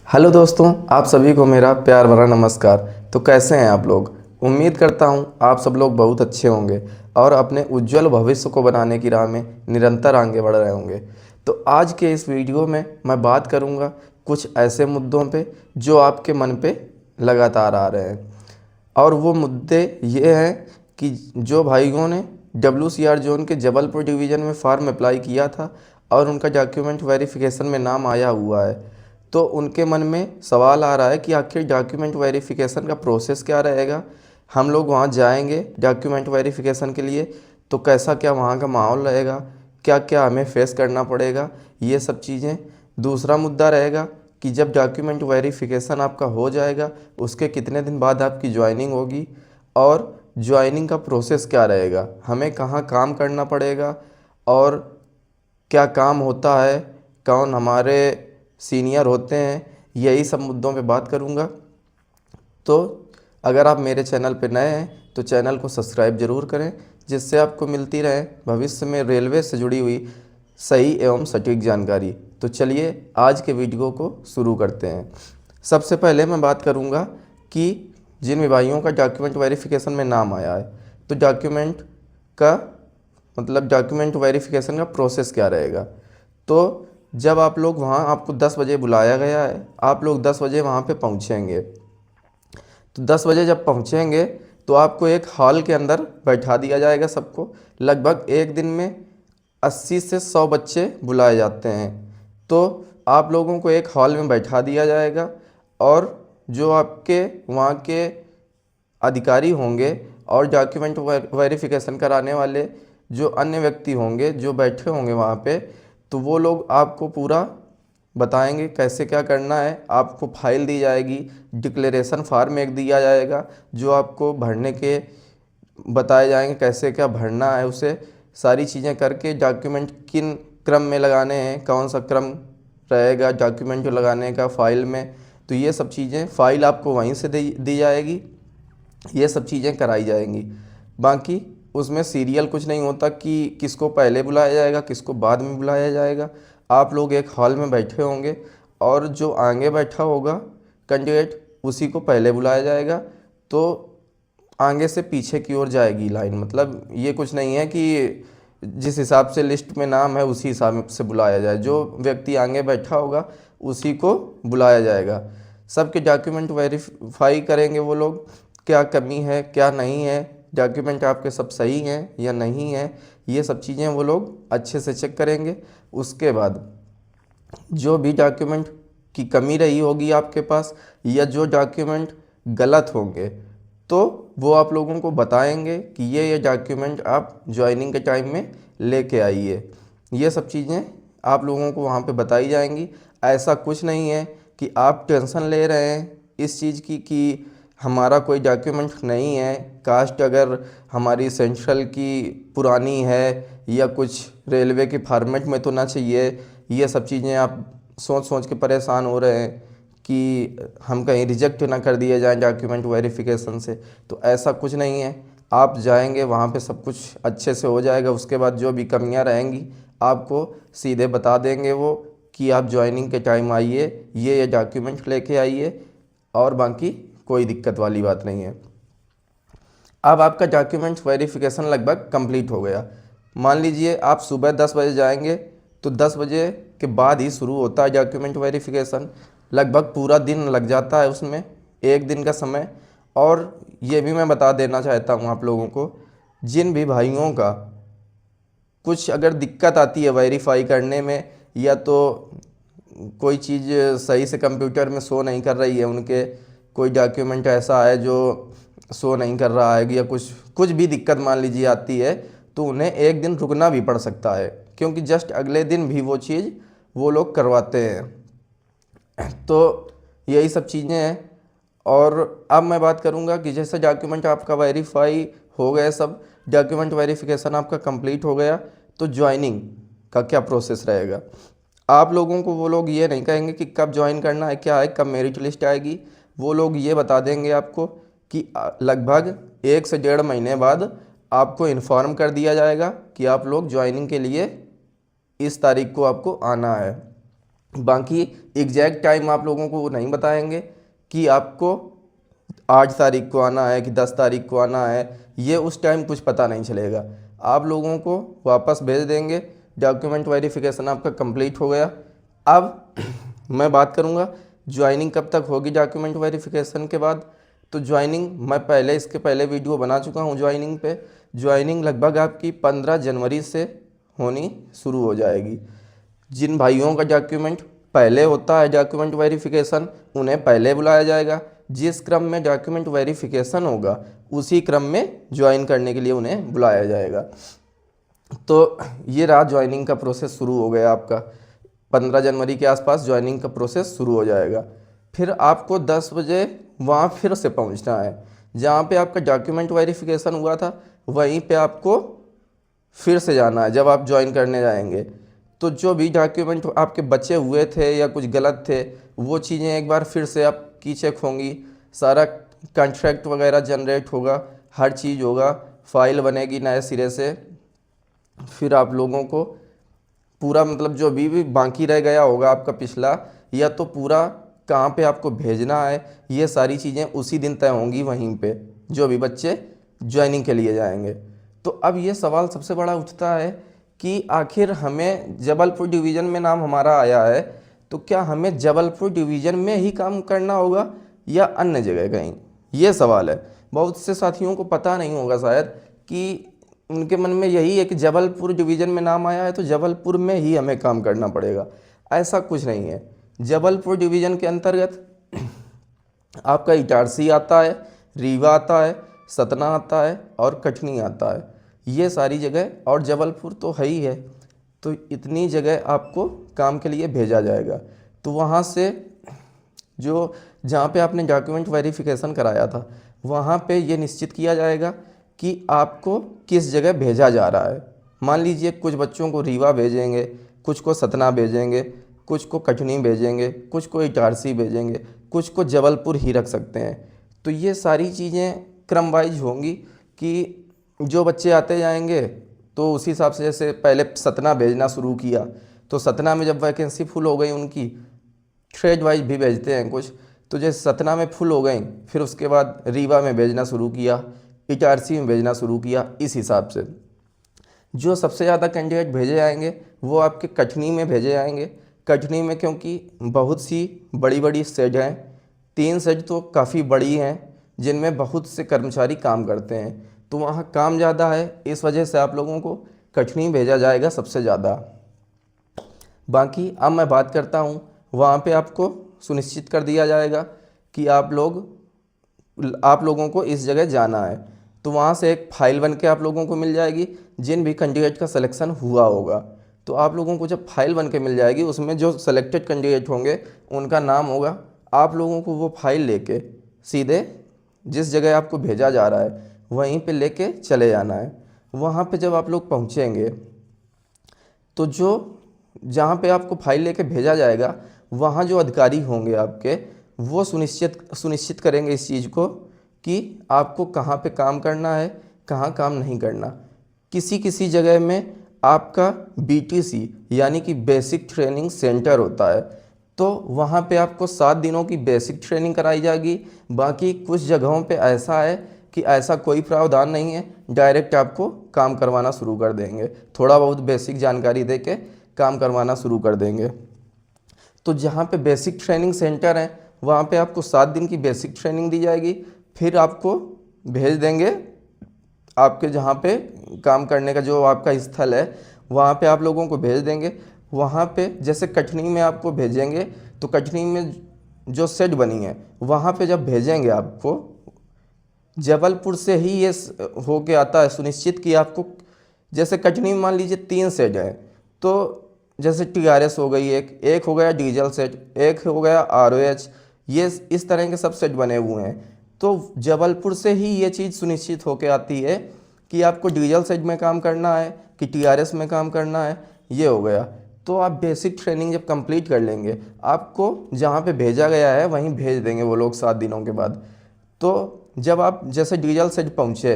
Hello दोस्तों, आप सभी को मेरा प्यार भरा नमस्कार। तो कैसे हैं आप लोग? उम्मीद करता हूं आप सब लोग बहुत अच्छे होंगे और अपने उज्जवल भविष्य को बनाने की राह में निरंतर आगे बढ़ रहे होंगे। तो आज के इस वीडियो में मैं बात करूंगा कुछ ऐसे मुद्दों पे जो आपके मन पे लगातार आ रहे हैं। और वो मुद्दे ये हैं कि जो भाइयों ने WCR जोन के जबलपुर डिवीज़न में फॉर्म अप्लाई किया था और उनका डॉक्यूमेंट वेरिफिकेशन में नाम आया हुआ है, तो उनके मन में सवाल आ रहा है कि आखिर डॉक्यूमेंट वेरिफिकेशन का प्रोसेस क्या रहेगा। हम लोग वहाँ जाएंगे डॉक्यूमेंट वेरिफिकेशन के लिए, तो कैसा क्या वहाँ का माहौल रहेगा, क्या क्या हमें फेस करना पड़ेगा, ये सब चीज़ें। दूसरा मुद्दा रहेगा कि जब डॉक्यूमेंट वेरिफिकेशन आपका हो जाएगा उसके कितने दिन बाद आपकी ज्वाइनिंग होगी और ज्वाइनिंग का प्रोसेस क्या रहेगा, हमें कहाँ काम करना पड़ेगा और क्या काम होता है, कौन हमारे सीनियर होते हैं, यही सब मुद्दों पे बात करूँगा। तो अगर आप मेरे चैनल पे नए हैं तो चैनल को सब्सक्राइब ज़रूर करें, जिससे आपको मिलती रहे भविष्य में रेलवे से जुड़ी हुई सही एवं सटीक जानकारी। तो चलिए आज के वीडियो को शुरू करते हैं। सबसे पहले मैं बात करूंगा कि जिन भाइयों का डॉक्यूमेंट वेरिफिकेशन में नाम आया है, तो डॉक्यूमेंट का मतलब डॉक्यूमेंट वेरिफिकेशन का प्रोसेस क्या रहेगा। तो जब आप लोग वहाँ, आपको 10 बजे बुलाया गया है, आप लोग 10 बजे वहाँ पे पहुँचेंगे। तो 10 बजे जब पहुँचेंगे तो आपको एक हॉल के अंदर बैठा दिया जाएगा सबको। लगभग एक दिन में 80 से 100 बच्चे बुलाए जाते हैं। तो आप लोगों को एक हॉल में बैठा दिया जाएगा और जो आपके वहाँ के अधिकारी होंगे और डॉक्यूमेंट वेरिफिकेशन कराने वाले जो अन्य व्यक्ति होंगे जो बैठे होंगे वहाँ पे, तो वो लोग आपको पूरा बताएंगे कैसे क्या करना है। आपको फाइल दी जाएगी, डिक्लेरेशन फार्म एक दिया जाएगा जो आपको भरने के बताए जाएंगे कैसे क्या भरना है। उसे सारी चीज़ें करके डॉक्यूमेंट किन क्रम में लगाने हैं, कौन सा क्रम रहेगा डॉक्यूमेंट जो लगाने का फ़ाइल में, तो ये सब चीज़ें फ़ाइल आपको वहीं से दी जाएगी, ये सब चीज़ें कराई जाएंगी। बाकी उसमें सीरियल कुछ नहीं होता कि किसको पहले बुलाया जाएगा किसको बाद में बुलाया जाएगा। आप लोग एक हॉल में बैठे होंगे और जो आगे बैठा होगा कैंडिडेट उसी को पहले बुलाया जाएगा। तो आगे से पीछे की ओर जाएगी लाइन। मतलब ये कुछ नहीं है कि जिस हिसाब से लिस्ट में नाम है उसी हिसाब से बुलाया जाए, जो व्यक्ति आगे बैठा होगा उसी को बुलाया जाएगा। सबके डॉक्यूमेंट वेरीफाई करेंगे वो लोग, क्या कमी है क्या नहीं है, डॉक्यूमेंट आपके सब सही हैं या नहीं है, ये सब चीज़ें वो लोग अच्छे से चेक करेंगे। उसके बाद जो भी डॉक्यूमेंट की कमी रही होगी आपके पास या जो डॉक्यूमेंट गलत होंगे, तो वो आप लोगों को बताएंगे कि ये डॉक्यूमेंट आप ज्वाइनिंग के टाइम में लेके आइए। ये सब चीज़ें आप लोगों को वहाँ पे बताई जाएंगी। ऐसा कुछ नहीं है कि आप टेंशन ले रहे हैं इस चीज़ की कि हमारा कोई डॉक्यूमेंट नहीं है, कास्ट अगर हमारी सेंट्रल की पुरानी है या कुछ रेलवे के फॉर्मेट में तो ना चाहिए। ये सब चीज़ें आप सोच सोच के परेशान हो रहे हैं कि हम कहीं रिजेक्ट ना कर दिए जाएं डॉक्यूमेंट वेरिफिकेशन से। तो ऐसा कुछ नहीं है, आप जाएंगे वहाँ पे सब कुछ अच्छे से हो जाएगा। उसके बाद जो भी कमियाँ रहेंगी आपको सीधे बता देंगे वो कि आप ज्वाइनिंग के टाइम आइए, ये डॉक्यूमेंट लेके आइए, और बाकी कोई दिक्कत वाली बात नहीं है। अब आपका डॉक्यूमेंट वेरिफिकेशन लगभग कंप्लीट हो गया। मान लीजिए आप सुबह 10 बजे जाएंगे तो 10 बजे के बाद ही शुरू होता है डॉक्यूमेंट वेरिफिकेशन। लगभग पूरा दिन लग जाता है उसमें, एक दिन का समय। और ये भी मैं बता देना चाहता हूँ आप लोगों को, जिन भी भाइयों का कुछ अगर दिक्कत आती है वेरीफाई करने में, या तो कोई चीज़ सही से कंप्यूटर में शो नहीं कर रही है, उनके कोई डॉक्यूमेंट ऐसा है जो शो नहीं कर रहा है, या कुछ कुछ भी दिक्कत मान लीजिए आती है, तो उन्हें एक दिन रुकना भी पड़ सकता है, क्योंकि जस्ट अगले दिन भी वो चीज़ वो लोग करवाते हैं। तो यही सब चीज़ें हैं। और अब मैं बात करूंगा कि जैसे डॉक्यूमेंट आपका वेरीफाई हो गया, सब डॉक्यूमेंट वेरिफिकेशन आपका कंप्लीट हो गया, तो ज्वाइनिंग का क्या प्रोसेस रहेगा। आप लोगों को वो लोग ये नहीं कहेंगे कि कब ज्वाइन करना है, क्या है, कब मेरिट लिस्ट आएगी। वो लोग ये बता देंगे आपको कि लगभग 1 से 1.5 महीने बाद आपको इन्फॉर्म कर दिया जाएगा कि आप लोग ज्वाइनिंग के लिए इस तारीख को आपको आना है। बाकी एग्जैक्ट टाइम आप लोगों को वो नहीं बताएंगे कि आपको 8 तारीख को आना है कि 10 तारीख को आना है, ये उस टाइम कुछ पता नहीं चलेगा। आप लोगों को वापस भेज देंगे, डॉक्यूमेंट वेरिफिकेशन आपका कंप्लीट हो गया। अब मैं बात करूँगा ज्वाइनिंग कब तक होगी डॉक्यूमेंट वेरिफिकेशन के बाद। तो ज्वाइनिंग मैं पहले इसके पहले वीडियो बना चुका हूँ ज्वाइनिंग पे। ज्वाइनिंग लगभग आपकी 15 जनवरी से होनी शुरू हो जाएगी। जिन भाइयों का डॉक्यूमेंट पहले होता है डॉक्यूमेंट वेरिफिकेशन, उन्हें पहले बुलाया जाएगा। जिस क्रम में डॉक्यूमेंट वेरिफिकेशन होगा उसी क्रम में ज्वाइन करने के लिए उन्हें बुलाया जाएगा। तो ये रहा ज्वाइनिंग का प्रोसेस शुरू हो गया आपका। 15 जनवरी के आसपास ज्वाइनिंग का प्रोसेस शुरू हो जाएगा। फिर आपको 10 बजे वहाँ फिर से पहुँचना है, जहाँ पे आपका डॉक्यूमेंट वेरिफिकेशन हुआ था वहीं पे आपको फिर से जाना है। जब आप ज्वाइन करने जाएंगे तो जो भी डॉक्यूमेंट आपके बचे हुए थे या कुछ गलत थे वो चीज़ें एक बार फिर से आपकी चेक होंगी। सारा कॉन्ट्रैक्ट वगैरह जनरेट होगा, हर चीज़ होगा, फाइल बनेगी नए सिरे से। फिर आप लोगों को पूरा मतलब जो भी बाकी रह गया होगा आपका पिछला, या तो पूरा कहाँ पे आपको भेजना है, ये सारी चीज़ें उसी दिन तय होंगी वहीं पे, जो भी बच्चे ज्वाइनिंग के लिए जाएंगे। तो अब ये सवाल सबसे बड़ा उठता है कि आखिर हमें जबलपुर डिवीज़न में नाम हमारा आया है तो क्या हमें जबलपुर डिवीज़न में ही काम करना होगा या अन्य जगह कहीं, ये सवाल है। बहुत से साथियों को पता नहीं होगा शायद कि उनके मन में यही है कि जबलपुर डिवीज़न में नाम आया है तो जबलपुर में ही हमें काम करना पड़ेगा। ऐसा कुछ नहीं है। जबलपुर डिवीज़न के अंतर्गत आपका इटारसी आता है, रीवा आता है, सतना आता है और कटनी आता है, ये सारी जगह, और जबलपुर तो है ही है। तो इतनी जगह आपको काम के लिए भेजा जाएगा। तो वहाँ से जो जहाँ पे आपने डॉक्यूमेंट वेरिफिकेशन कराया था वहाँ पे ये निश्चित किया जाएगा कि आपको किस जगह भेजा जा रहा है। मान लीजिए कुछ बच्चों को रीवा भेजेंगे, कुछ को सतना भेजेंगे, कुछ को कटनी भेजेंगे, कुछ को इटारसी भेजेंगे, कुछ को जबलपुर ही रख सकते हैं। तो ये सारी चीज़ें क्रम वाइज होंगी कि जो बच्चे आते जाएंगे तो उसी हिसाब से, जैसे पहले सतना भेजना शुरू किया तो सतना में जब वैकेंसी फुल हो गई उनकी, ट्रेड वाइज भी भेजते हैं कुछ, तो जैसे सतना में फुल हो गई फिर उसके बाद रीवा में भेजना शुरू किया, इटारसी में भेजना शुरू किया। इस हिसाब से जो सबसे ज़्यादा कैंडिडेट भेजे जाएंगे वो आपके कटनी में भेजे जाएंगे। कटनी में क्योंकि बहुत सी बड़ी बड़ी सेट हैं, 3 सेट तो काफ़ी बड़ी हैं जिनमें बहुत से कर्मचारी काम करते हैं, तो वहाँ काम ज़्यादा है, इस वजह से आप लोगों को कटनी भेजा जाएगा सबसे ज़्यादा। बाकी अब मैं बात करता हूँ, वहाँ पे आपको सुनिश्चित कर दिया जाएगा कि आप लोगों को इस जगह जाना है। तो वहाँ से एक फ़ाइल बन के आप लोगों को मिल जाएगी। जिन भी कैंडिडेट का सिलेक्शन हुआ होगा तो आप लोगों को जब फाइल बन के मिल जाएगी उसमें जो सेलेक्टेड कैंडिडेट होंगे उनका नाम होगा। आप लोगों को वो फाइल लेके सीधे जिस जगह आपको भेजा जा रहा है वहीं पे लेके चले जाना है। वहाँ पे जब आप लोग पहुँचेंगे तो जहाँ पे आपको फाइल लेके भेजा जाएगा वहाँ जो अधिकारी होंगे आपके, वो सुनिश्चित करेंगे इस चीज़ को कि आपको कहाँ पे काम करना है, कहाँ काम नहीं करना। किसी किसी जगह में आपका BTC यानी कि बेसिक ट्रेनिंग सेंटर होता है, तो वहाँ पे आपको 7 दिनों की बेसिक ट्रेनिंग कराई जाएगी। बाकी कुछ जगहों पे ऐसा है कि ऐसा कोई प्रावधान नहीं है, डायरेक्ट आपको काम करवाना शुरू कर देंगे, थोड़ा बहुत बेसिक जानकारी दे के काम करवाना शुरू कर देंगे। तो जहाँ पे बेसिक ट्रेनिंग सेंटर है वहाँ पे आपको 7 दिन की बेसिक ट्रेनिंग दी जाएगी। फिर आपको भेज देंगे आपके जहाँ पे काम करने का जो आपका स्थल है वहाँ पे आप लोगों को भेज देंगे। वहाँ पे जैसे कटनी में आपको भेजेंगे तो कटनी में जो सेट बनी है वहाँ पे जब भेजेंगे आपको, जबलपुर से ही ये हो के आता है सुनिश्चित कि आपको, जैसे कटनी में मान लीजिए 3 सेट हैं, तो जैसे TRS हो गई, एक हो गया डीजल सेट, एक हो गया ROH, ये इस तरह के सब सेट बने हुए हैं। तो जबलपुर से ही ये चीज़ सुनिश्चित होके आती है कि आपको डीजल सेट में काम करना है कि TRS में काम करना है, ये हो गया। तो आप बेसिक ट्रेनिंग जब कंप्लीट कर लेंगे आपको जहाँ पे भेजा गया है वहीं भेज देंगे वो लोग 7 दिनों के बाद। तो जब आप जैसे डीजल सेट पहुँचे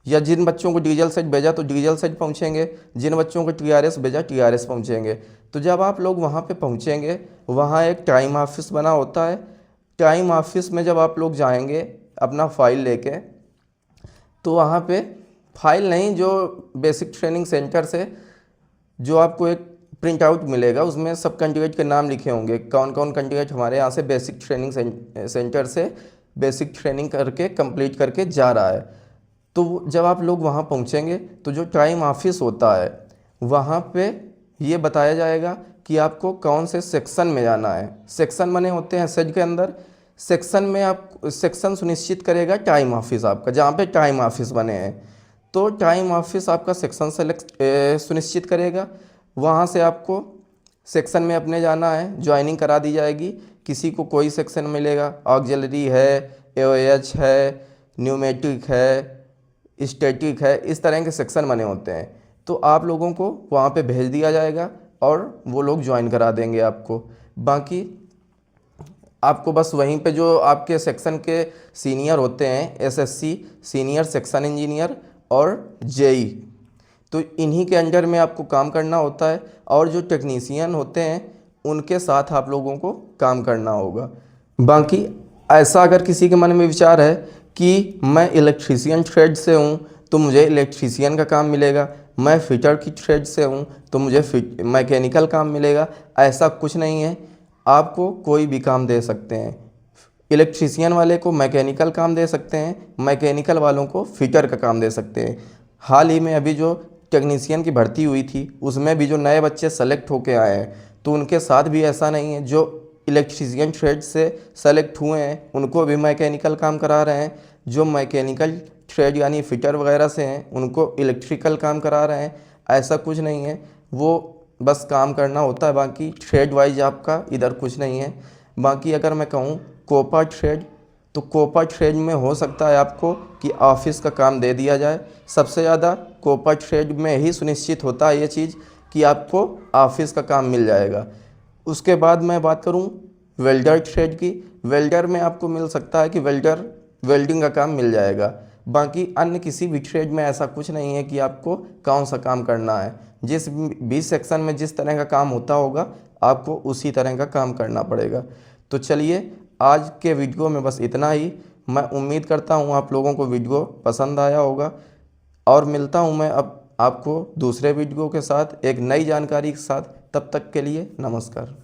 या जिन बच्चों को डीजल सेट भेजा तो डीजल सेट पहुंचेंगे, जिन बच्चों को टीआरएस भेजा टीआरएस पहुंचेंगे। तो जब आप लोग वहां पे पहुंचेंगे, वहां एक टाइम ऑफिस बना होता है। टाइम ऑफिस में जब आप लोग जाएंगे अपना फाइल लेके, तो वहाँ पे फाइल नहीं, जो बेसिक ट्रेनिंग सेंटर से जो आपको एक प्रिंट आउट मिलेगा, उसमें सब कैंडिडेट के नाम लिखे होंगे, कौन कौन कैंडिडेट हमारे यहाँ से बेसिक ट्रेनिंग सेंटर से बेसिक ट्रेनिंग करके कंप्लीट करके जा रहा है। तो जब आप लोग वहाँ पहुँचेंगे तो जो टाइम ऑफिस होता है वहाँ पे ये बताया जाएगा कि आपको कौन से सेक्शन में जाना है। सेक्शन बने होते हैं सेट के अंदर, सेक्शन में आप सेक्शन सुनिश्चित करेगा टाइम ऑफिस आपका, जहाँ पे टाइम ऑफिस बने हैं। तो टाइम ऑफिस आपका सेक्शन सुनिश्चित करेगा। वहाँ से आपको सेक्शन में अपने जाना है, ज्वाइनिंग करा दी जाएगी। किसी को कोई सेक्शन मिलेगा, ऑक्सिलरी है, एओएच है, न्यूमेटिक है, स्टैटिक है, इस तरह के सेक्शन बने होते हैं। तो आप लोगों को वहाँ पे भेज दिया जाएगा और वो लोग ज्वाइन करा देंगे आपको। बाकी आपको बस वहीं पे जो आपके सेक्शन के सीनियर होते हैं, एसएससी सीनियर सेक्शन इंजीनियर और जेई, तो इन्हीं के अंडर में आपको काम करना होता है। और जो टेक्नीशियन होते हैं उनके साथ आप लोगों को काम करना होगा। बाकी ऐसा अगर किसी के मन में विचार है कि मैं इलेक्ट्रीशियन ट्रेड से हूँ तो मुझे इलेक्ट्रीशियन का काम मिलेगा, मैं फिटर की ट्रेड से हूँ तो मुझे मैकेनिकल काम मिलेगा, ऐसा कुछ नहीं है। आपको कोई भी काम दे सकते हैं। इलेक्ट्रीशियन वाले को मैकेनिकल काम दे सकते हैं, मैकेनिकल वालों को फिटर का काम दे सकते हैं। हाल ही में अभी जो टेक्नीशियन की भर्ती हुई थी उसमें भी जो नए बच्चे सेलेक्ट होके आए हैं, तो उनके साथ भी ऐसा नहीं है। जो इलेक्ट्रीशियन ट्रेड से सेलेक्ट हुए हैं उनको भी मैकेनिकल काम करा रहे हैं, जो मैकेनिकल ट्रेड यानी फिटर वगैरह से हैं उनको इलेक्ट्रिकल काम करा रहे हैं। ऐसा कुछ नहीं है, वो बस काम करना होता है। बाकी ट्रेड वाइज आपका इधर कुछ नहीं है। बाकी अगर मैं कहूँ कोपा ट्रेड, तो कोपा ट्रेड में हो सकता है आपको कि ऑफिस का काम दे दिया जाए। सबसे ज़्यादा कोपा ट्रेड में ही सुनिश्चित होता है ये चीज़ कि आपको ऑफिस का काम मिल जाएगा। उसके बाद मैं बात करूं वेल्डर ट्रेड की, वेल्डर में आपको मिल सकता है कि वेल्डिंग का काम मिल जाएगा। बाकी अन्य किसी भी ट्रेड में ऐसा कुछ नहीं है कि आपको कौन सा काम करना है। जिस भी सेक्शन में जिस तरह का काम होता होगा आपको उसी तरह का काम करना पड़ेगा। तो चलिए आज के वीडियो में बस इतना ही। मैं उम्मीद करता हूँ आप लोगों को वीडियो पसंद आया होगा, और मिलता हूँ मैं अब आपको दूसरे वीडियो के साथ एक नई जानकारी के साथ। तब तक के लिए नमस्कार।